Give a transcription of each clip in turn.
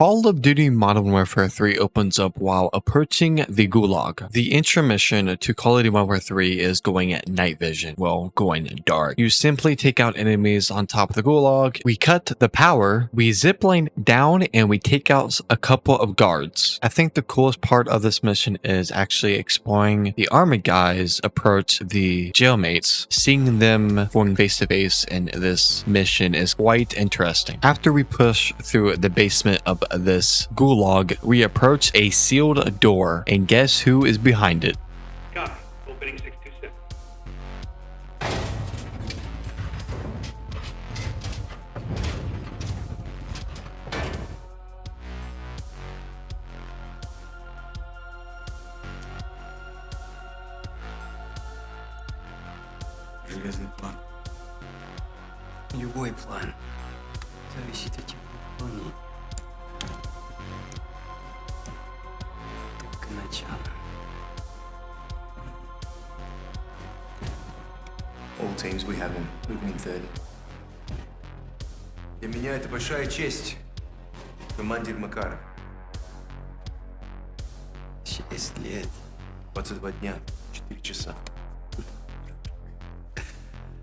Call of Duty Modern Warfare 3 opens up while approaching the Gulag. The intro mission to Call of Duty Modern Warfare 3 is going at night vision, well, going dark. You simply take out enemies on top of the Gulag, we cut the power, we zipline down, and we take out a couple of guards. I think the coolest part of this mission is actually exploring the army guys approach the jailmates. Seeing them going face to face in this mission is quite interesting. After we push through the basement of this gulag, we approach a sealed door, and guess who is behind it? Copy. Opening 627. Железный план. Любой план зависит от его выполнения. Только начало. All teams, we have him. Moving in 30. Для меня это большая честь. Командир Макаров. 6 лет. 22 дня, 4 часа.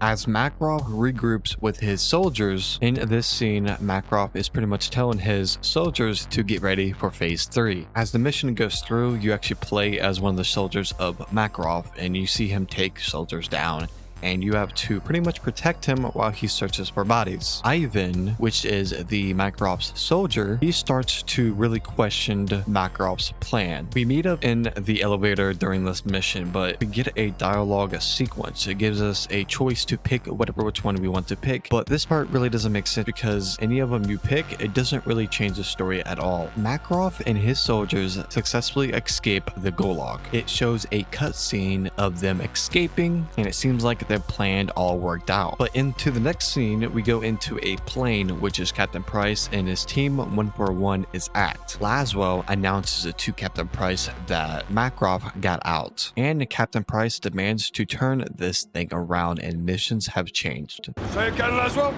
As Makarov regroups with his soldiers, in this scene, Makarov is pretty much telling his soldiers to get ready for phase 3. As the mission goes through, you actually play as one of the soldiers of Makarov, and you see him take soldiers down, and you have to pretty much protect him while he searches for bodies. Ivan, which is the Makarov's soldier, he starts to really question Makarov's plan. We meet up in the elevator during this mission, but we get a dialogue sequence. It gives us a choice to pick which one we want to pick, but this part really doesn't make sense because any of them you pick, it doesn't really change the story at all. Makarov and his soldiers successfully escape the Gulag. It shows a cutscene of them escaping, and it seems like their plan all worked out. But into the next scene, we go into a plane, which is Captain Price and his team 141 is at. Laswell announces to Captain Price that Makarov got out, and Captain Price demands to turn this thing around, and missions have changed. Say again, Laswell.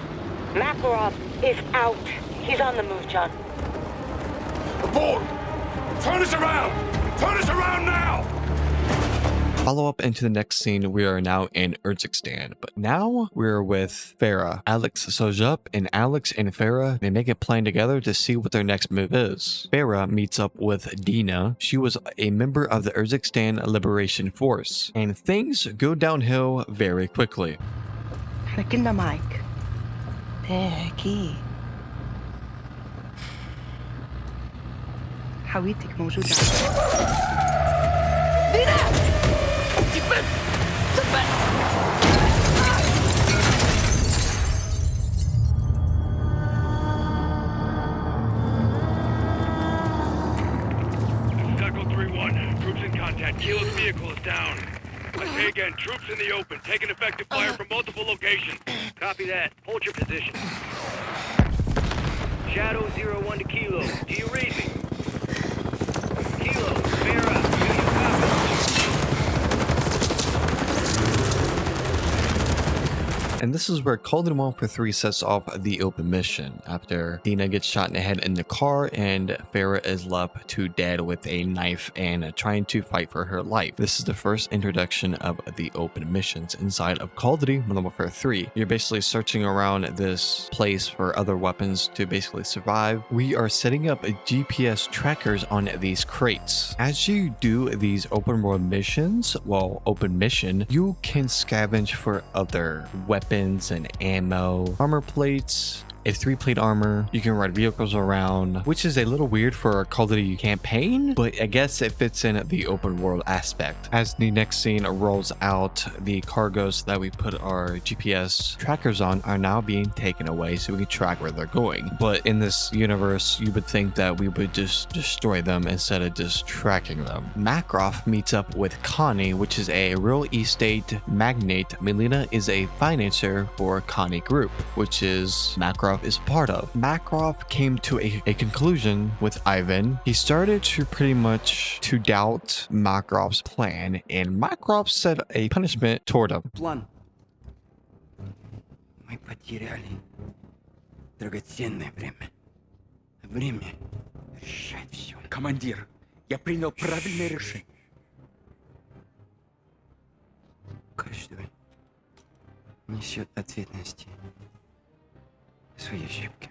Makarov is out. He's on the move, John. Aboard! Turn us around! Turn us around now! Follow up into the next scene, we are now in Urzikstan, but now we're with Farah. Alex shows up, and Alex and Farah, they make a plan together to see what their next move is. Farah meets up with Dina. She was a member of the Urzikstan Liberation Force, and things go downhill very quickly. كنا معك. أكيد. حاويتك موجودة. دينا! Echo 3-1. Troops in contact. Kilo's vehicle is down. I say again, troops in the open. Taking effective fire from multiple locations. Copy that. Hold your position. Shadow 01 to Kilo. Do you read me? Kilo, Farah, do you copy? And this is where Call of Duty Modern Warfare 3 sets off the open mission after Dina gets shot in the head in the car and Farah is left to dead with a knife and trying to fight for her life. This is the first introduction of the open missions inside of Call of Duty Modern Warfare 3. You're basically searching around this place for other weapons to basically survive. We are setting up GPS trackers on these crates. As you do these open world missions, you can scavenge for other weapons and ammo, armor plates, a 3-plate armor. You can ride vehicles around, which is a little weird for a Call of Duty campaign, but I guess it fits in the open world aspect. As the next scene rolls out, the cargoes that we put our GPS trackers on are now being taken away so we can track where they're going. But in this universe, you would think that we would just destroy them instead of just tracking them. Makarov meets up with Connie, which is a real estate magnate. Melina is a financer for Connie Group, which is Makarov is part of. Makarov came to a conclusion with Ivan. He started to pretty much to doubt Makarov's plan, and Makarov set a punishment toward him. План. Мы потеряли драгоценное время. Время Решай все. Командир, я принял правильное решение. Каждый несет ответности за свои ошибки.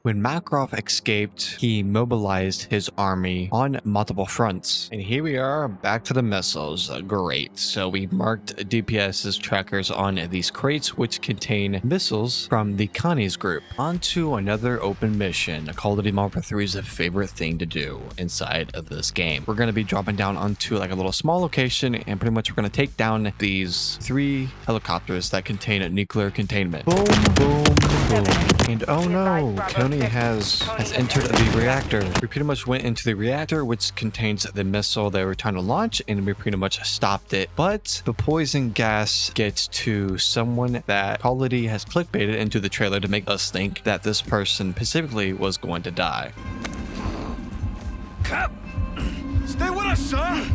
When Makarov escaped, he mobilized his army on multiple fronts. And here we are, back to the missiles. Great. So we marked DPS's trackers on these crates, which contain missiles from the Connie's group. On to another open mission. Call of Duty Modern Warfare 3 is a favorite thing to do inside of this game. We're going to be dropping down onto like a little small location, and pretty much we're going to take down these 3 helicopters that contain a nuclear containment. Boom, boom, boom. And oh no, Tony has entered the reactor. We pretty much went into the reactor, which contains the missile they were trying to launch, and we pretty much stopped it. But the poison gas gets to someone that Call of Duty has clickbaited into the trailer to make us think that this person specifically was going to die. Cap! Stay with us, sir!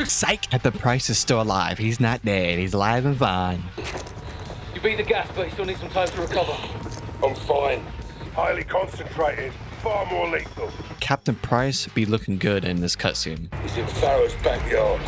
Psych! Captain Price is still alive. He's not dead. He's alive and fine. You beat the gas, but you still need some time to recover. I'm fine. Highly concentrated, far more lethal. Captain Price be looking good in this cutscene. He's in Farrow's backyard.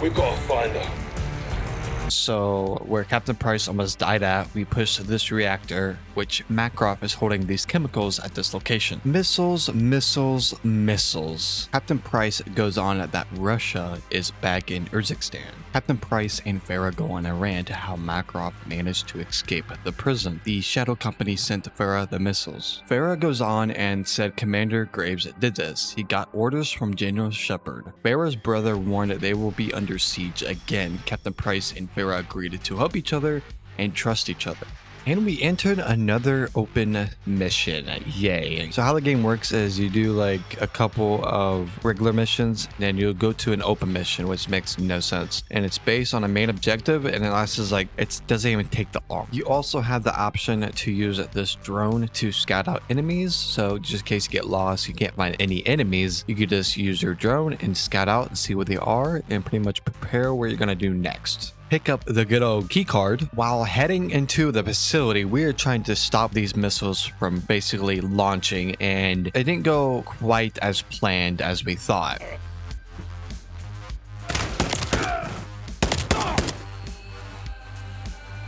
We've got to find her. So where Captain Price almost died at, we push this reactor, which Makarov is holding these chemicals at this location. Missiles, missiles, missiles. Captain Price goes on that Russia is back in Urzikstan. Captain Price and Farah go on a rant how Makarov managed to escape the prison. The Shadow Company sent Farah the missiles. Farah goes on and said Commander Graves did this. He got orders from General Shepard. Farah's brother warned that they will be under siege again. Captain Price and Farah agreed to help each other and trust each other. And we entered another open mission. Yay. So how the game works is you do like a couple of regular missions, then you'll go to an open mission, which makes no sense. And it's based on a main objective, and it lasts like, it doesn't even take that long. You also have the option to use this drone to scout out enemies. So just in case you get lost, you can't find any enemies, you could just use your drone and scout out and see what they are and pretty much prepare what you're gonna do next. Pick up the good old key card. While heading into the facility, we are trying to stop these missiles from basically launching, and it didn't go quite as planned as we thought.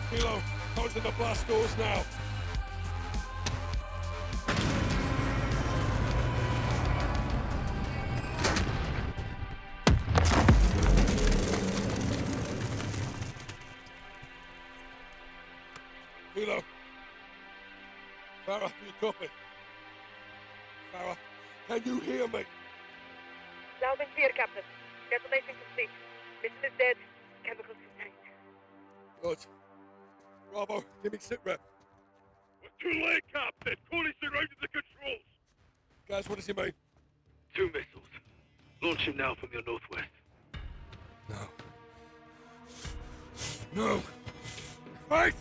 Kilo, closing the blast doors now. Kilo. Farah, do you copy? Farah, can you hear me? Loud and clear, Captain. Detonation complete. Mission is dead. Chemicals contained. Good. Bravo, give me sit rep. We're too late, Captain. Calling surrounded the controls. Guys, what does he mean? 2 missiles. Launching now from your northwest. No. No. Wait!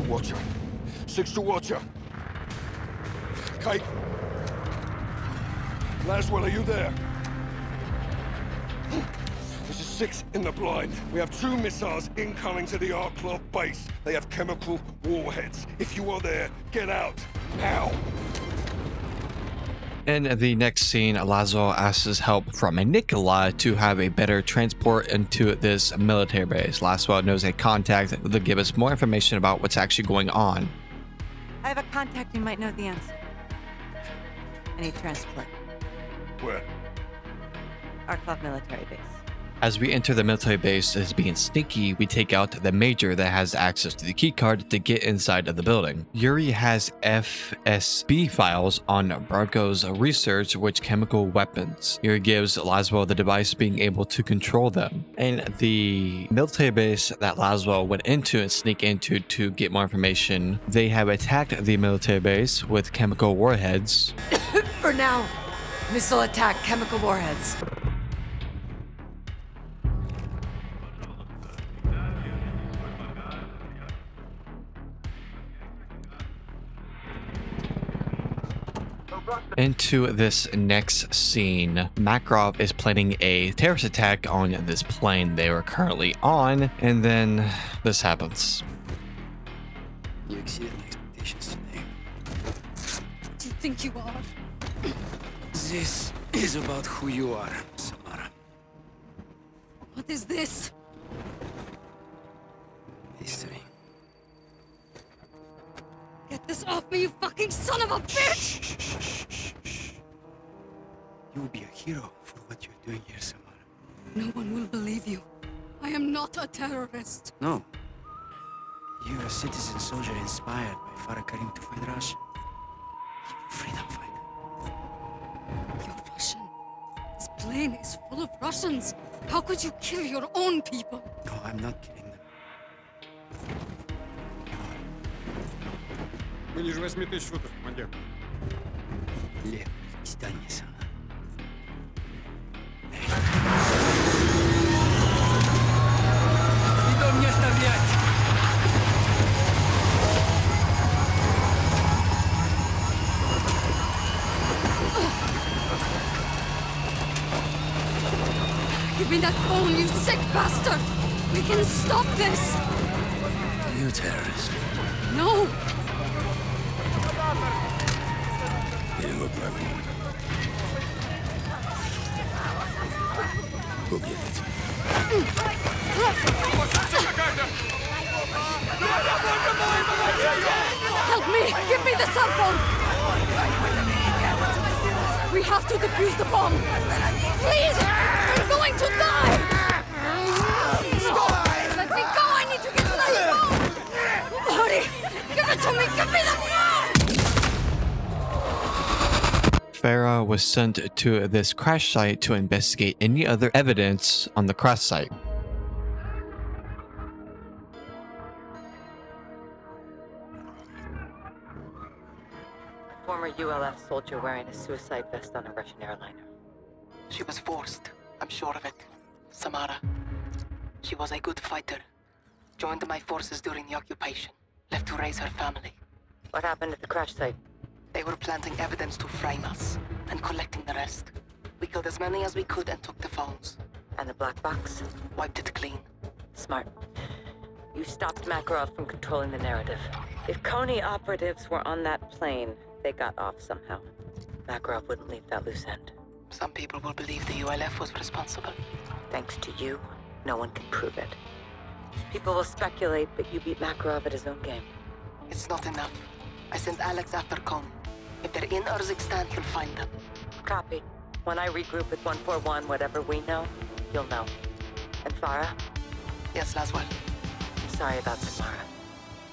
Watcher. 6 to Watcher. Kate. Laswell, are you there? This is 6 in the blind. We have 2 missiles incoming to the Arklov base. They have chemical warheads. If you are there, get out. Now. In the next scene, Laszlo asks help from Nikola to have a better transport into this military base. Laszlo knows a contact that will give us more information about what's actually going on. I have a contact who might know the answer. I need transport. Where? Arklov military base. As we enter the military base as being sneaky, we take out the major that has access to the keycard to get inside of the building. Yuri has FSB files on Branko's research with chemical weapons. Yuri gives Laszlo the device being able to control them. And the military base that Laszlo went into and sneak into to get more information, they have attacked the military base with chemical warheads. For now, missile attack, chemical warheads. Into this next scene, Makarov is planning a terrorist attack on this plane they were currently on, and then this happens. You exceeded my expectations today. Do you think you are? This is about who you are, Samara. What is this? History. Get this off me, you fucking son of a bitch! Shh. You will be a hero for what you're doing here, Samara. No one will believe you. I am not a terrorist. No. You're a citizen soldier inspired by Farah Karim to fight Russia. You're a freedom fighter. You're Russian. This plane is full of Russians. How could you kill your own people? No, I'm not killing them. Мы ниже 8000 футов, командир. Лев, здание, Самара. Идем не оставлять! Give me that phone, you sick bastard! We can stop this! You terrorist. No! Дело правильно. Угнетать. Help me! Give me the cell phone! We have to defuse the bomb! Please! I'm going to die! Stop! Let me go! I need to get to that phone! Hurry! Give it to me! Give me the phone! Farah was sent to this crash site to investigate any other evidence on the crash site. Former ULF soldier wearing a suicide vest on a Russian airliner. She was forced, I'm sure of it. Samara. She was a good fighter. Joined my forces during the occupation. Left to raise her family. What happened at the crash site? They were planting evidence to frame us, and collecting the rest. We killed as many as we could and took the phones. And the black box? Wiped it clean. Smart. You stopped Makarov from controlling the narrative. If Coney operatives were on that plane, they got off somehow. Makarov wouldn't leave that loose end. Some people will believe the ULF was responsible. Thanks to you, no one can prove it. People will speculate, but you beat Makarov at his own game. It's not enough. I sent Alex after Coney. If they're in Urzikstan, he'll find them. Copy. When I regroup with 141, whatever we know, you'll know. And Farah? Yes, Laswell. I'm sorry about Samara.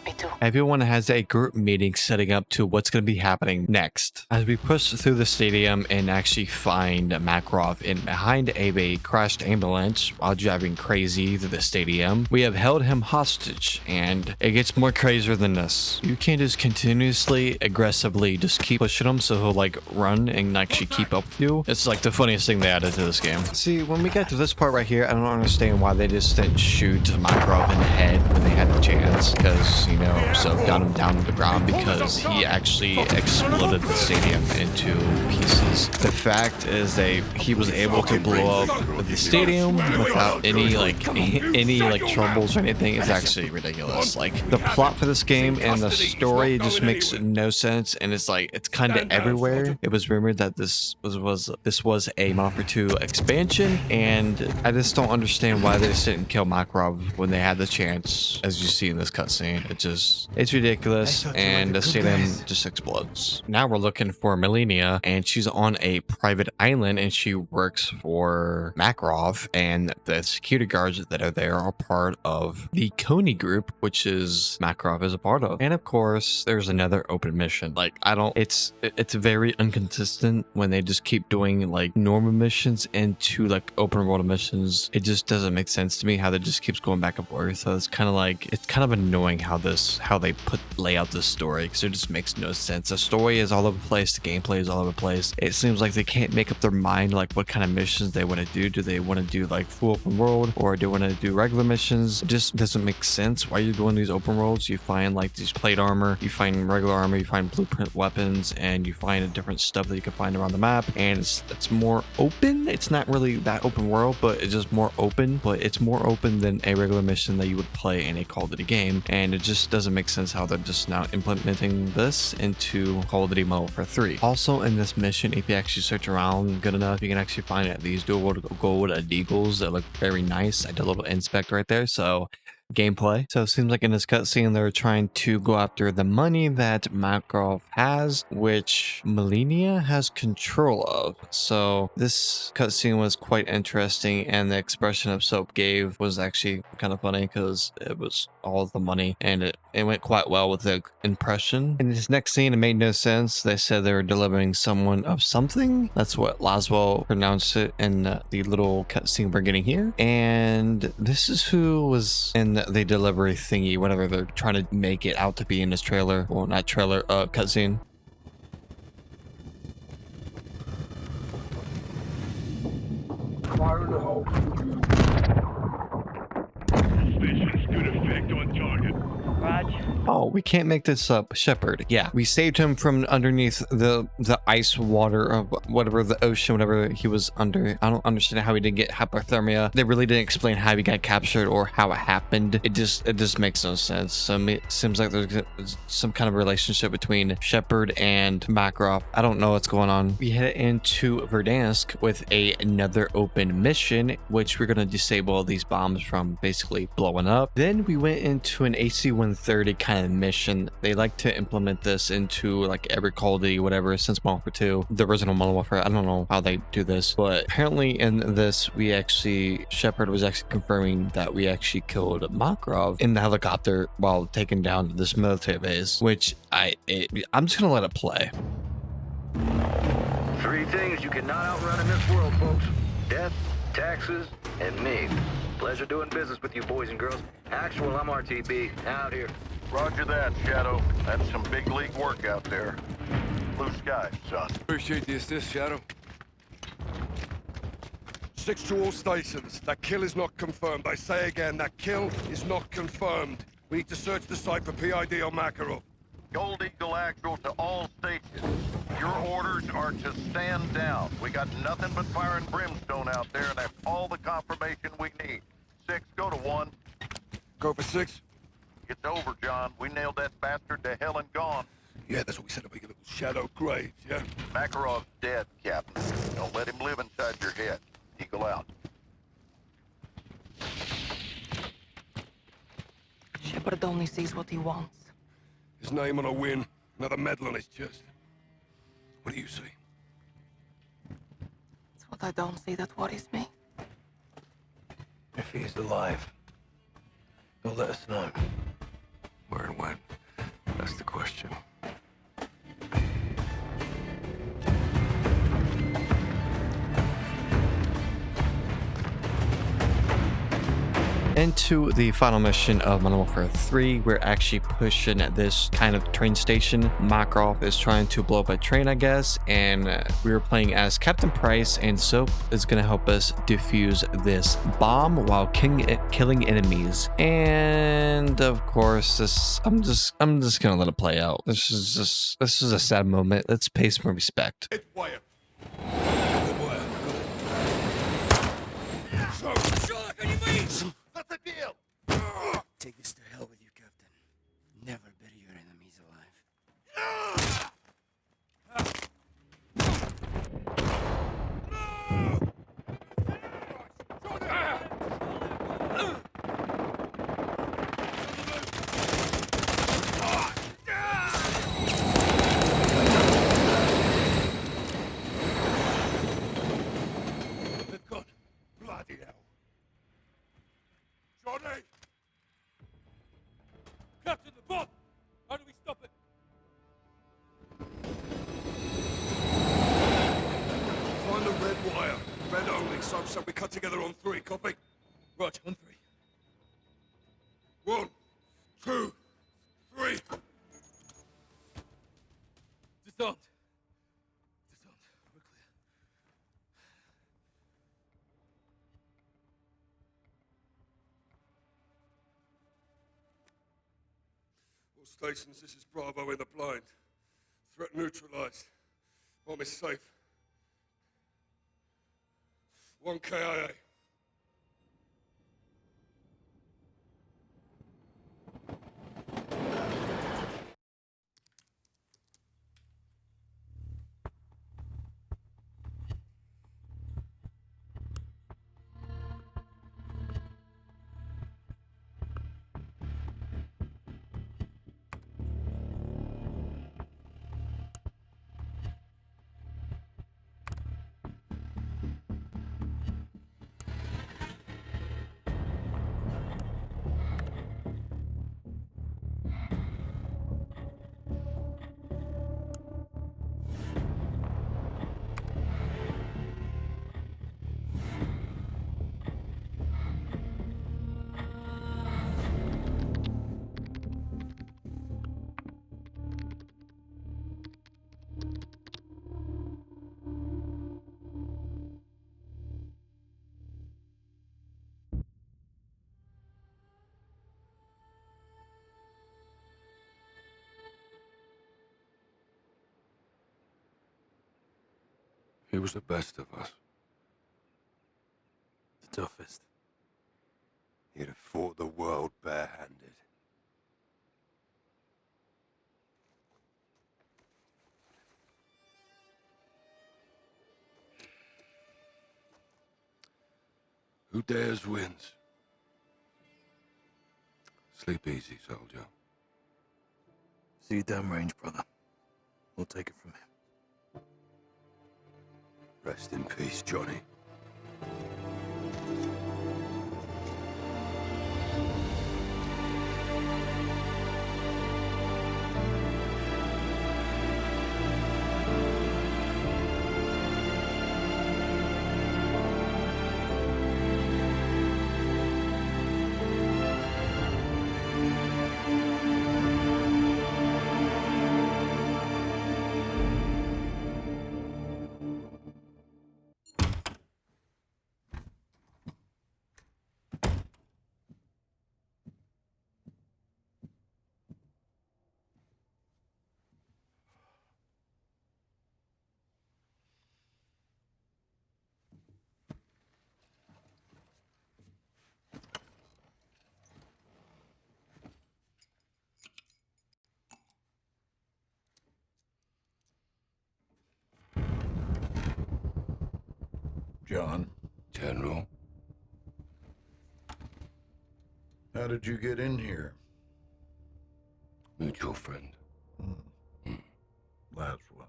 Me too. Everyone has a group meeting setting up to what's going to be happening next. As we push through the stadium and actually find Makarov in behind a crashed ambulance while driving crazy through the stadium, we have held him hostage, and it gets more crazier than this. You can't just continuously, aggressively just keep pushing him so he'll like run and actually keep up with you. It's like the funniest thing they added to this game. See, when we get to this part right here, I don't understand why they just didn't shoot Makarov in the head when they had the chance, because you know, so got him down to the ground because he actually exploded the stadium into pieces. The fact is that he was able to blow up the stadium without any troubles or anything is actually ridiculous. Like, the plot for this game and the story just makes no sense, and it's like it's kind of everywhere. It was rumored that this was a Modern Warfare 2 expansion, and I just don't understand why they just didn't kill Makarov when they had the chance, as you see in this cutscene. It's ridiculous, and the stadium just explodes. Now we're looking for Melania, and she's on a private island, and she works for Makarov, and the security guards that are there are part of the Coney group, which is Makarov is a part of. And of course, there's another open mission. Like, it's very inconsistent when they just keep doing like normal missions into like open world missions. It just doesn't make sense to me how that just keeps going back and forth. So it's kind of annoying how this this how they lay out this story, because it just makes no sense. The story is all over the place, the gameplay is all over the place. It seems like they can't make up their mind like what kind of missions they want to do. Do they want to do like full open world, or do they want to do regular missions? It just doesn't make sense. Why you're doing these open worlds, you find like these plate armor, you find regular armor, you find blueprint weapons, and you find different stuff that you can find around the map, and it's more open. It's not really that open world, but it's just more open. But it's more open than a regular mission that you would play in a Call of Duty game, and it just doesn't make sense how they're just now implementing this into Call of Duty Modern Warfare 3. Also in this mission, if you actually search around good enough, you can actually find these dual gold deagles that look very nice. I did a little inspect right there, so gameplay. So it seems like in this cutscene they're trying to go after the money that Makarov has, which Milenia has control of. So this cutscene was quite interesting, and the expression of Soap gave was actually kind of funny because it was all the money, and it went quite well with the impression. In this next scene, it made no sense. They said they were delivering someone of something. That's what Laswell pronounced it in the little cutscene we're getting here. And this is who was in the delivery thingy, whatever they're trying to make it out to be in this trailer, or not trailer, cutscene. Fire in the hole. Suspicions, good effect on target. Oh, we can't make this up. Shepard. Yeah, we saved him from underneath the ice water of whatever, the ocean, whatever he was under. I don't understand how he didn't get hypothermia. They really didn't explain how he got captured or how it happened. It just makes no sense. So it seems like there's some kind of relationship between Shepard and Makarov. I don't know what's going on. We head into Verdansk with another open mission, which we're gonna disable these bombs from basically blowing up. Then we went into an AC-130 kind of mission. They like to implement this into like every Call of Duty, whatever, since Modern Warfare 2, the original Modern Warfare. I don't know how they do this, but apparently in this, Shepard was actually confirming that we actually killed Makarov in the helicopter while taking down this military base, which I'm just gonna let it play. Three things you cannot outrun in this world, folks: death, taxes, and me. Pleasure doing business with you boys and girls. Actual, MRTB, out here. Roger that, Shadow. That's some big league work out there. Blue skies, son. Appreciate the assist, Shadow. 6 to all stations. That kill is not confirmed. I say again, that kill is not confirmed. We need to search the site for PID on Makarov. Gold Eagle Actual to all stations. Your orders are to stand down. We got nothing but fire and brimstone out there, and that's all the confirmation we need. 6, go to 1. Go for 6. It's over, John. We nailed that bastard to hell and gone. Yeah, that's what we said about your little Shadow Graves, yeah? Makarov's dead, Captain. Don't let him live inside your head. Eagle out. Shepard only sees what he wants. His name on a win, another medal on his chest. What do you see? It's what I don't see that worries me. If he's alive, he'll let us know. Where and when? That's the question. Into the final mission of Modern Warfare 3, we're actually pushing at this kind of train station. Makarov is trying to blow up a train, I guess, and we were playing as Captain Price, and Soap is going to help us defuse this bomb while killing enemies. And of course, I'm just gonna let it play out. This is a sad moment. Let's pay some respect. It's Wyatt. That's a deal. Take this to hell with you, Captain. Never bury your enemies alive. They've got bloody hell. Johnny! Captain, the bomb! How do we stop it? Find the red wire. Red only. So we cut together on 3. Copy? Right, on 3. 1, 2, 3. Disarmed. Disarmed. We're clear. All stations, this is Bravo in the blind. Threat neutralized. Bomb is safe. 1 KIA. He was the best of us. The toughest. He'd have fought the world barehanded. Who dares wins. Sleep easy, soldier. See you downrange, brother. We'll take it from here. Rest in peace, Johnny. John. General. How did you get in here? Mutual friend. Laswell.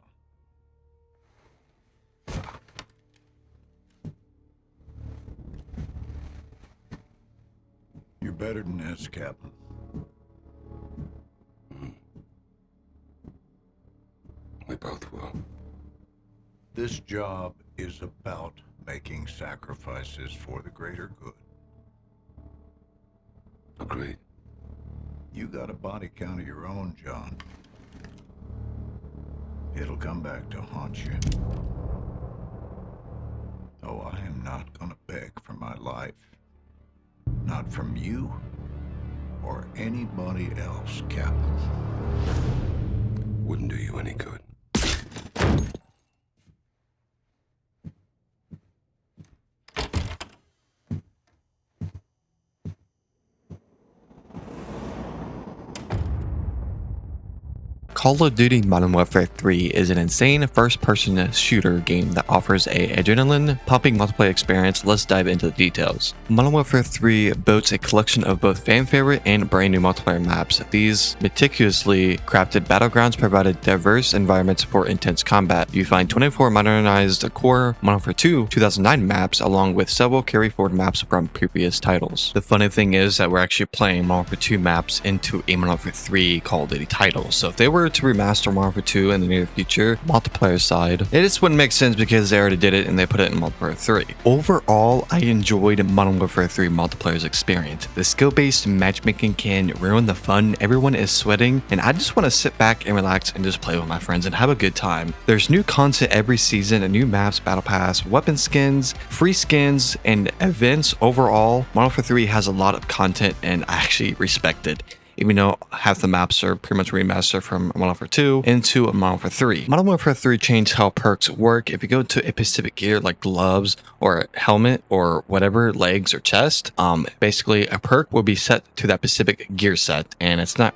You're better than this, Captain. We both will. This job is about making sacrifices for the greater good. Agreed. You got a body count of your own, John. It'll come back to haunt you. Oh, I am not gonna beg for my life. Not from you or anybody else, Captain. Wouldn't do you any good. Call of Duty Modern Warfare 3 is an insane first-person shooter game that offers a adrenaline-pumping multiplayer experience. Let's dive into the details. Modern Warfare 3 boasts a collection of both fan-favorite and brand-new multiplayer maps. These meticulously crafted battlegrounds provided diverse environments for intense combat. You find 24 modernized core Modern Warfare 2 2009 maps along with several carry-forward maps from previous titles. The funny thing is that we're actually playing Modern Warfare 2 maps into a Modern Warfare 3 Call of Duty title, so if they were to remaster Modern Warfare 2 in the near future, multiplayer side, it just wouldn't make sense because they already did it and they put it in Modern Warfare 3. Overall, I enjoyed Modern Warfare 3 multiplayer's experience. The skill-based matchmaking can ruin the fun, everyone is sweating, and I just want to sit back and relax and just play with my friends and have a good time. There's new content every season, and new maps, battle pass, weapon skins, free skins, and events. Overall, Modern Warfare 3 has a lot of content and I actually respect it, even though half the maps are pretty much remastered from Modern Warfare 2 into Modern Warfare 3. Modern Warfare 3 changed how perks work. If you go to a specific gear like gloves or a helmet or whatever, legs or chest, basically a perk will be set to that specific gear set, and it's not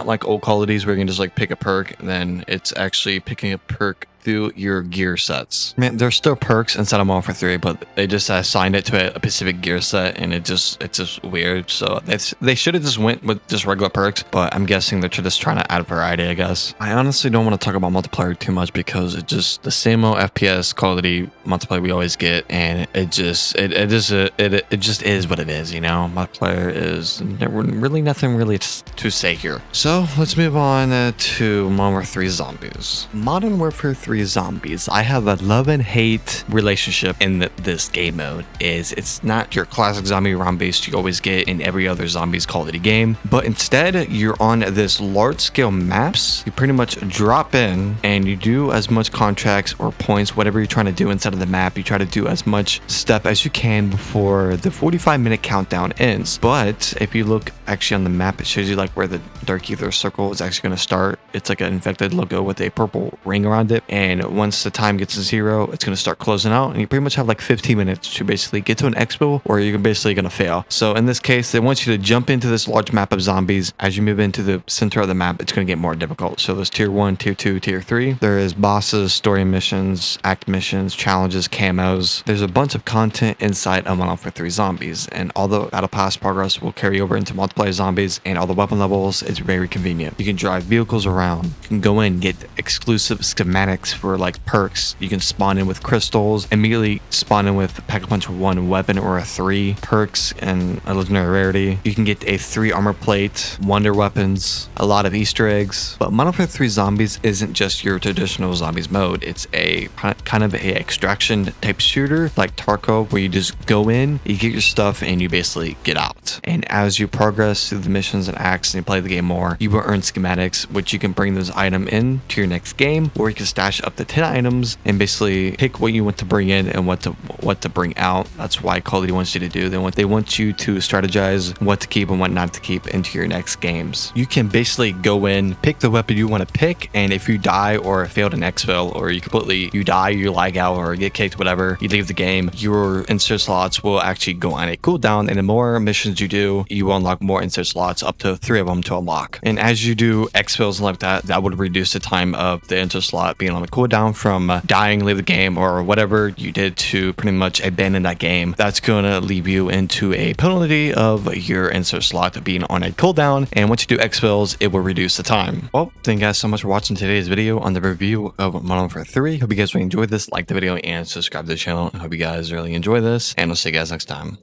like old Call of Duty where you can just like pick a perk, and then it's actually picking a perk through your gear sets. Man, there's still perks inside of Modern Warfare 3, but they just assigned it to a specific gear set, and it's just weird. So they should have just went with just regular perks, but I'm guessing they're just trying to add variety, I guess. I honestly don't want to talk about multiplayer too much because it's just the same old FPS Call of Duty multiplayer we always get, and it just is what it is, you know. Multiplayer is really nothing really to say here. So let's move on to Modern Warfare 3 Zombies. Modern Warfare 3 Zombies, I have a love and hate relationship in this game mode. It's not your classic zombie round based you always get in every other Zombies Call of Duty game, but instead you're on this large scale maps. You pretty much drop in and you do as much contracts or points, whatever you're trying to do inside of the map. You try to do as much stuff as you can before the 45-minute countdown ends. But if you look actually on the map, it shows you like where the dark ether circle is actually going to start. It's like an infected logo with a purple ring around it, and once the time gets to 0, it's going to start closing out, and you pretty much have like 15 minutes to basically get to an expo, or you're basically going to fail. So in this case, they want you to jump into this large map of zombies. As you move into the center of the map, it's going to get more difficult. So there's tier 1, tier 2, tier 3. There is bosses, story missions, act missions, challenges, camos. There's a bunch of content inside of Modern Warfare 3 Zombies, and all the battle pass progress will carry over into multiplayer Zombies, and all the weapon levels is very convenient. You can drive vehicles around. You can go in, get exclusive schematics for like perks. You can spawn in with crystals, immediately spawn in with Pack-a-Punch 1 weapon or a 3 perks and a legendary rarity. You can get a 3 armor plate, wonder weapons, a lot of Easter eggs. But Modern Warfare 3 Zombies isn't just your traditional Zombies mode. It's a kind of a extraction type shooter like Tarkov, where you just go in, you get your stuff, and you basically get out. And as you progress through the missions and acts and you play the game more, you will earn schematics, which you can bring those items in to your next game, or you can stash up to 10 items and basically pick what you want to bring in and what to bring out. That's why Call of Duty wants you to do. They want you to strategize what to keep and what not to keep into your next games. You can basically go in, pick the weapon you want to pick, and if you die or failed an exfil, or you die, you lag out or get kicked, whatever, you leave the game, your insert slots will actually go on a cooldown, and the more missions you do, you will unlock more insert slots, up to 3 of them to unlock. And as you do exfils like that would reduce the time of the insert slot being on the cooldown from dying, leave the game, or whatever you did to pretty much abandon that game. That's going to leave you into a penalty of your insert slot being on a cooldown, and once you do exfils, it will reduce the time. Well, thank you guys so much for watching today's video on the review of Modern Warfare 3. Hope you guys really enjoyed this. Like the video and subscribe to the channel. I hope you guys really enjoy this, and I'll see you guys next time.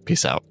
Peace out.